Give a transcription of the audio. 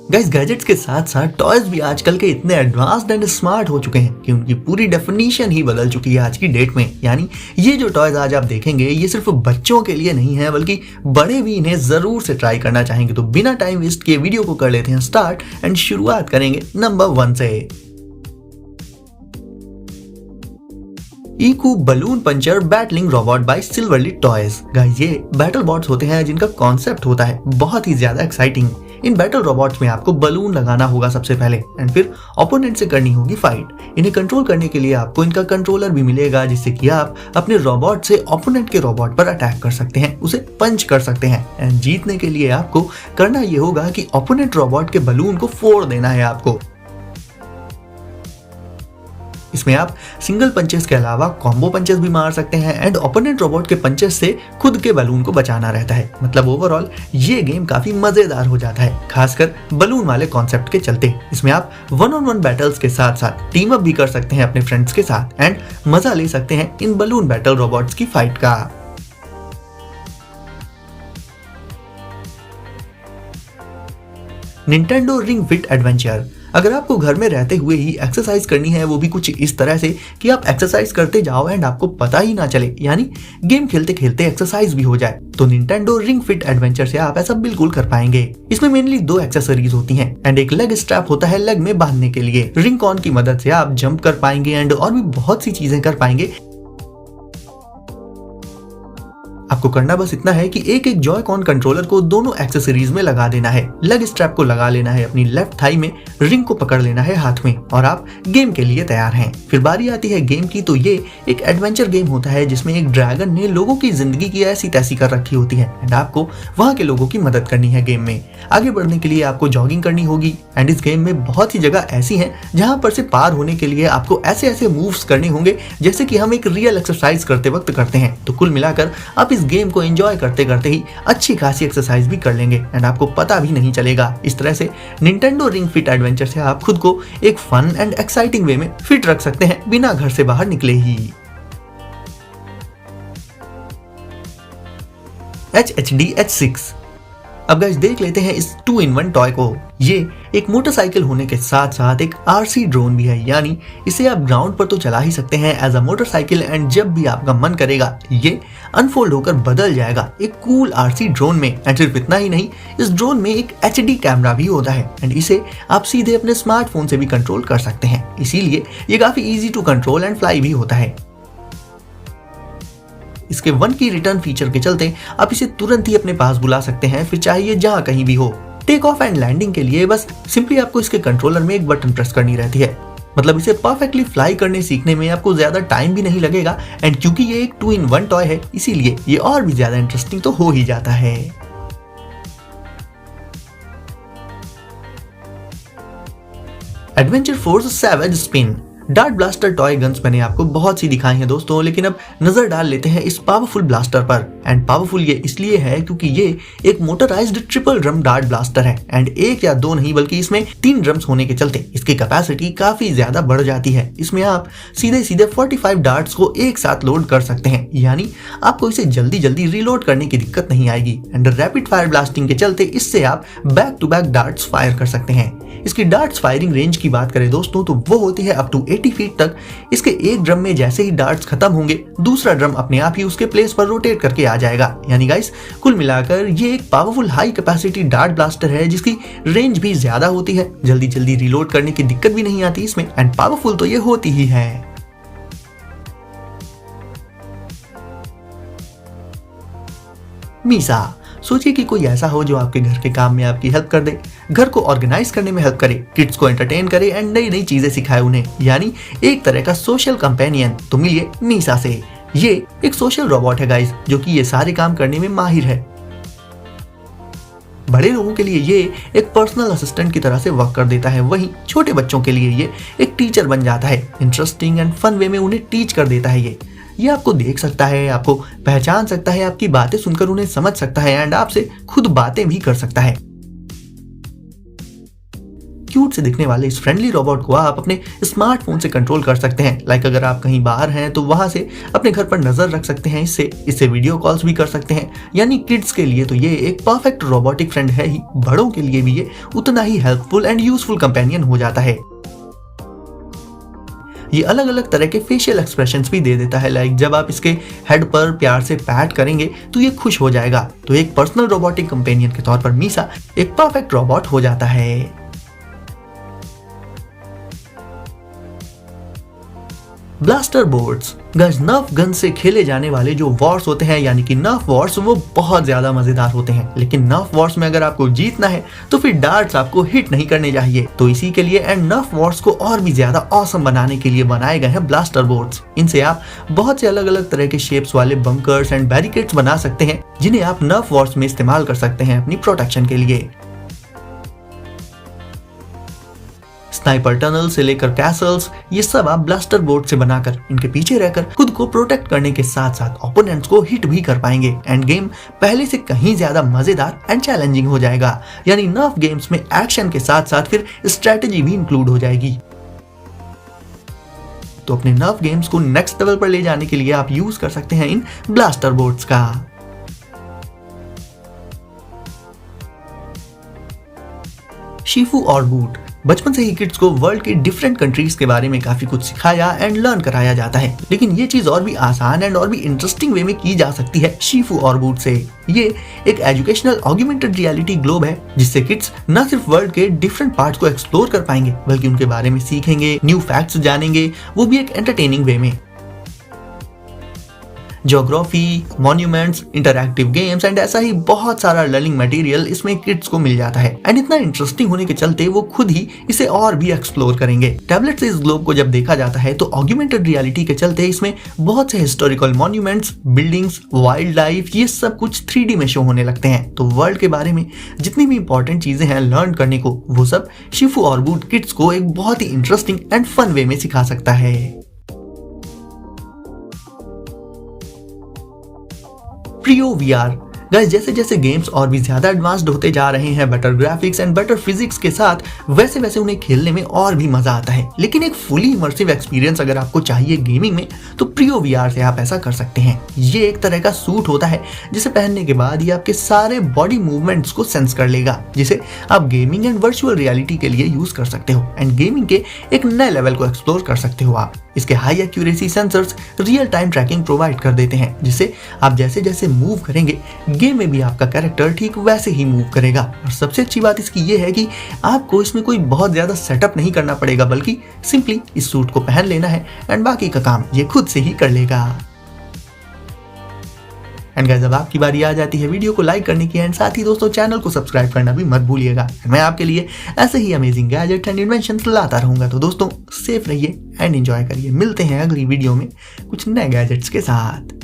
Guys gadgets के साथ साथ टॉयज भी आजकल के इतने एडवांस्ड एंड स्मार्ट हो चुके हैं कि उनकी पूरी डेफिनेशन ही बदल चुकी है आज की डेट में। यानी ये जो टॉयज आज आप देखेंगे ये सिर्फ बच्चों के लिए नहीं है बल्कि बड़े भी इन्हें जरूर से ट्राई करना चाहेंगे। तो बिना टाइम वेस्ट किए वीडियो को कर लेते हैं स्टार्ट एंड शुरुआत करेंगे नंबर 1 से। ईकू balloon puncture battling robot by Silverlit toys. Guys ये बैटल बॉट्स होते हैं जिनका कॉन्सेप्ट होता है बहुत ही ज्यादा एक्साइटिंग। इन बैटल रोबोट्स में आपको बलून लगाना होगा सबसे पहले एंड फिर ओपोनेंट से करनी होगी फाइट। इन्हें कंट्रोल करने के लिए आपको इनका कंट्रोलर भी मिलेगा जिससे कि आप अपने रोबोट से ओपोनेंट के रोबोट पर अटैक कर सकते हैं, उसे पंच कर सकते हैं। एंड जीतने के लिए आपको करना ये होगा कि ओपोनेंट रोबोट के बलून को फोड़ देना है आपको। इसमें आप सिंगल पंचेस के अलावा कॉम्बो पंचेस भी मार सकते हैं एंड ओपोनेंट रोबोट के पंचेस से खुद के बलून को बचाना रहता है। मतलब ओवरऑल ये गेम काफी मजेदार हो जाता है, खासकर बलून वाले कॉन्सेप्ट के चलते। इसमें आप 1-on-1 बैटल्स के साथ साथ टीम अप भी कर सकते हैं अपने फ्रेंड्स के साथ एंड मजा ले सकते हैं इन बलून बैटल रोबोट्स की फाइट का। Nintendo ring fit adventure. अगर आपको घर में रहते हुए ही एक्सरसाइज करनी है, वो भी कुछ इस तरह से कि आप एक्सरसाइज करते जाओ एंड आपको पता ही ना चले, यानी गेम खेलते खेलते एक्सरसाइज भी हो जाए, तो निंटेंडो रिंग फिट एडवेंचर से आप ऐसा बिल्कुल कर पाएंगे। इसमें मेनली 2 एक्सेसरीज होती हैं एंड एक लेग स्ट्रैप होता है लेग में बांधने के लिए। रिंग कॉन की मदद से आप जंप कर पाएंगे एंड और भी बहुत सी चीजें कर पाएंगे। आपको करना बस इतना है कि एक एक जॉय कॉन कंट्रोलर को दोनों एक्सेसरीज में लगा देना है। लेग स्ट्रैप को लगा लेना है अपनी लेफ्ट थाई में, रिंग को पकड़ लेना है हाथ में और आप गेम के लिए तैयार हैं। फिर बारी आती है गेम की। तो ये एक एडवेंचर गेम होता है जिसमें एक ड्रैगन ने लोगों की जिंदगी की ऐसी तैसी कर रखी होती है एंड आपको वहां के लोगों की मदद करनी है। गेम में आगे बढ़ने के लिए आपको जॉगिंग करनी होगी एंड इस गेम में बहुत सी जगह ऐसी है जहां पर से पार होने के लिए आपको ऐसे ऐसे मूव्स करने होंगे जैसे कि हम एक रियल एक्सरसाइज करते वक्त करते हैं। तो कुल मिलाकर आप इस गेम को एंजॉय करते करते ही अच्छी खासी एक्सरसाइज भी कर लेंगे एंड आपको पता भी नहीं चलेगा। इस तरह से निंटेंडो रिंग फिट एडवेंचर से आप खुद को एक फन एंड एक्साइटिंग वे में फिट रख सकते हैं बिना घर से बाहर निकले ही। HHD H6। अब गाइस देख लेते हैं इस 2-in-1 टॉय को। ये एक मोटरसाइकिल होने के साथ साथ एक RC ड्रोन भी है, यानी इसे आप ग्राउंड पर तो चला ही सकते हैं एज अ मोटरसाइकिल एंड जब भी आपका मन करेगा ये अनफोल्ड होकर बदल जाएगा एक कूल RC ड्रोन में। एंड सिर्फ इतना ही नहीं, इस ड्रोन में एक HD कैमरा भी होता है एंड इसे आप सीधे अपने स्मार्टफोन से भी कंट्रोल कर सकते हैं, इसीलिए ये काफी easy to control and fly भी होता है। इसके 1 की रिटर्न फीचर के चलते आप इसे तुरंत ही अपने पास बुला सकते हैं, फिर चाहे ये जहां कहीं भी हो। टेक ऑफ एंड लैंडिंग के लिए बस सिंपली आपको इसके कंट्रोलर में एक बटन प्रेस करनी रहती है। मतलब इसे परफेक्टली फ्लाई करने सीखने में आपको ज्यादा टाइम भी नहीं लगेगा एंड क्योंकि ये एक 2-in-1 टॉय है इसीलिए ये और भी ज्यादा इंटरेस्टिंग तो हो ही जाता है। Adventure force savage spin. Dart blaster toy guns मैंने आपको बहुत सी दिखाई हैं दोस्तों, लेकिन अब नजर डाल लेते हैं इस पावरफुल ब्लास्टर पर। एंड पावरफुल ये इसलिए है क्योंकि ये एक motorised triple drum dart blaster है एंड 1 या 2 नहीं बल्कि इसमें 3 ड्रम्स होने के चलते इसकी कैपेसिटी काफी ज्यादा बढ़ जाती है। इसमें आप सीधे सीधे 45 डार्ट्स को एक साथ लोड कर सकते हैं, यानी आपको इसे जल्दी जल्दी रीलोड करने की दिक्कत नहीं आएगी। एंड रैपिड फायर ब्लास्टिंग के चलते इससे आप back to back darts fire कर सकते हैं। इसकी डार्ट्स फायरिंग रेंज की बात करें दोस्तों तो वो होती है अप टू 80 फीट तक। इसके एक ड्रम में जैसे ही डार्ट्स खत्म होंगे दूसरा ड्रम अपने आप ही उसके प्लेस पर रोटेट करके आ जाएगा। यानी गाइस कुल मिलाकर ये एक powerful high capacity dart blaster है जिसकी रेंज भी ज्यादा होती है, जल्दी जल्दी रीलोड करने की दिक्कत भी नहीं आती इसमें एंड पावरफुल तो ये होती ही है। मीसा। सोचिए कि कोई ऐसा हो जो आपके घर के काम में आपकी हेल्प कर दे, घर को ऑर्गेनाइज करने में हेल्प करे, किड्स को एंटरटेन करे एंड नई नई चीजें सिखाए उन्हें, यानी एक तरह का सोशल कंपेनियन। तो मिलिए मीसा से। ये एक सोशल रोबोट है गाइस जो कि ये सारे काम करने में माहिर है। बड़े लोगों के लिए ये एक पर्सनल असिस्टेंट की तरह से वर्क कर देता है, वहीं छोटे बच्चों के लिए ये एक टीचर बन जाता है। इंटरेस्टिंग एंड फन वे में उन्हें टीच कर देता है। ये आपको देख सकता है, आपको पहचान सकता है, आपकी बातें सुनकर उन्हें समझ सकता है एंड आपसे खुद बातें भी कर सकता है। क्यूट से दिखने वाले इस फ्रेंडली रोबोट को आप अपने स्मार्टफोन से कंट्रोल कर सकते हैं। लाइक अगर आप कहीं बाहर हैं तो वहां से अपने घर पर नजर रख सकते हैं, इससे वीडियो कॉल्स भी कर सकते हैं। यानी किड्स के लिए तो ये एक परफेक्ट रोबोटिक फ्रेंड है ही, बड़ों के लिए भी ये उतना ही हेल्पफुल एंड यूजफुल कंपेनियन हो जाता है। ये अलग अलग तरह के फेशियल एक्सप्रेशंस भी दे देता है। लाइक जब आप इसके हेड पर प्यार से पैट करेंगे तो ये खुश हो जाएगा। तो एक पर्सनल रोबोटिक कंपेनियन के तौर पर मीसा एक परफेक्ट रोबोट हो जाता है। ब्लास्टर बोर्ड्स गाइस, नर्फ गन से खेले जाने वाले जो वॉर्स होते हैं यानी कि नर्फ वॉर्स, वो बहुत ज्यादा मजेदार होते हैं। लेकिन नर्फ वॉर्स में अगर आपको जीतना है तो फिर डार्ट्स आपको हिट नहीं करने चाहिए। तो इसी के लिए एंड नर्फ वॉर्स को और भी ज्यादा ऑसम बनाने के लिए बनाए गए हैं ब्लास्टर बोर्ड्स। इनसे आप बहुत से अलग अलग तरह के शेप्स वाले बंकर्स एंड बैरिकेड्स बना सकते हैं, जिन्हें आप नर्फ वॉर्स में इस्तेमाल कर सकते हैं अपनी प्रोटेक्शन के लिए। स्नाइपर टनल से लेकर कैसल्स, ये सब आप ब्लास्टर बोर्ड से बनाकर इनके पीछे रहकर खुद को प्रोटेक्ट करने के साथ साथ ओपोनेंट्स को हिट भी कर पाएंगे। एंड गेम पहले से कहीं ज्यादा मजेदार एंड चैलेंजिंग हो जाएगा। यानी नर्फ गेम्स में एक्शन के साथ साथ फिर स्ट्रेटेजी भी इंक्लूड हो जाएगी। तो अपने नर्फ गेम्स को नेक्स्ट लेवल पर ले जाने के लिए आप यूज कर सकते हैं इन ब्लास्टर बोर्ड्स का। शिफू और बूट, बचपन से ही किड्स को वर्ल्ड के डिफरेंट कंट्रीज के बारे में काफी कुछ सिखाया एंड लर्न कराया जाता है। लेकिन ये चीज और भी आसान एंड और भी इंटरेस्टिंग वे में की जा सकती है शिफू और बूट से। ये एक एजुकेशनल ऑग्मेंटेड रियलिटी ग्लोब है, जिससे किड्स न सिर्फ वर्ल्ड के डिफरेंट पार्ट्स को एक्सप्लोर कर पाएंगे बल्कि उनके बारे में सीखेंगे, न्यू फैक्ट्स जानेंगे, वो भी एक एंटरटेनिंग वे में। Geography, monuments, interactive games and ऐसा ही बहुत सारा लर्निंग मटेरियल इसमें किड्स को मिल जाता है। एंड इतना इंटरेस्टिंग होने के चलते वो खुद ही इसे और भी एक्सप्लोर करेंगे। टैबलेट से इस ग्लोब को जब देखा जाता है तो ऑग्मेंटेड रियलिटी के चलते इसमें बहुत से historical monuments, buildings, wild life, ये सब कुछ 3D में शो होने लगते हैं। तो वर्ल्ड के बारे में जितनी भी इंपॉर्टेंट चीजें हैं लर्न करने को, वो सब शिफू और बूट किड्स को एक बहुत ही इंटरेस्टिंग एंड फन वे में सिखा सकता है। प्रियो VR गाइस, जैसे जैसे गेम्स और भी ज्यादा एडवांस्ड होते जा रहे हैं, better graphics and better physics के साथ, वैसे वैसे उन्हें खेलने में और भी मजा आता है। लेकिन एक फुली इमर्सिव एक्सपीरियंस अगर आपको चाहिए गेमिंग में, तो प्रियो VR से आप ऐसा कर सकते हैं। ये एक तरह का सूट होता है जिसे पहनने के बाद ये आपके सारे बॉडी मूवमेंट्स को सेंस कर लेगा, जिसे आप गेमिंग एंड वर्चुअल रियलिटी के लिए यूज कर सकते हो एंड गेमिंग के एक नए लेवल को एक्सप्लोर कर सकते हो आप। इसके high accuracy sensors real time tracking provide कर देते हैं, जिससे आप जैसे जैसे मूव करेंगे गेम में भी आपका कैरेक्टर ठीक वैसे ही मूव करेगा। और सबसे अच्छी बात इसकी ये है कि आपको इसमें कोई बहुत ज्यादा सेटअप नहीं करना पड़ेगा, बल्कि सिंपली इस सूट को पहन लेना है एंड बाकी का काम ये खुद से ही कर लेगा। एंड गाइस, जब आपकी बारी आ जाती है वीडियो को लाइक करने की एंड साथ ही दोस्तों चैनल को सब्सक्राइब करना भी मत भूलिएगा। मैं आपके लिए ऐसे ही अमेजिंग गैजेट एंड इन्वेंशंस लाता रहूंगा। तो दोस्तों सेफ रहिए एंड एंजॉय करिए। मिलते हैं अगली वीडियो में कुछ नए गैजेट्स के साथ।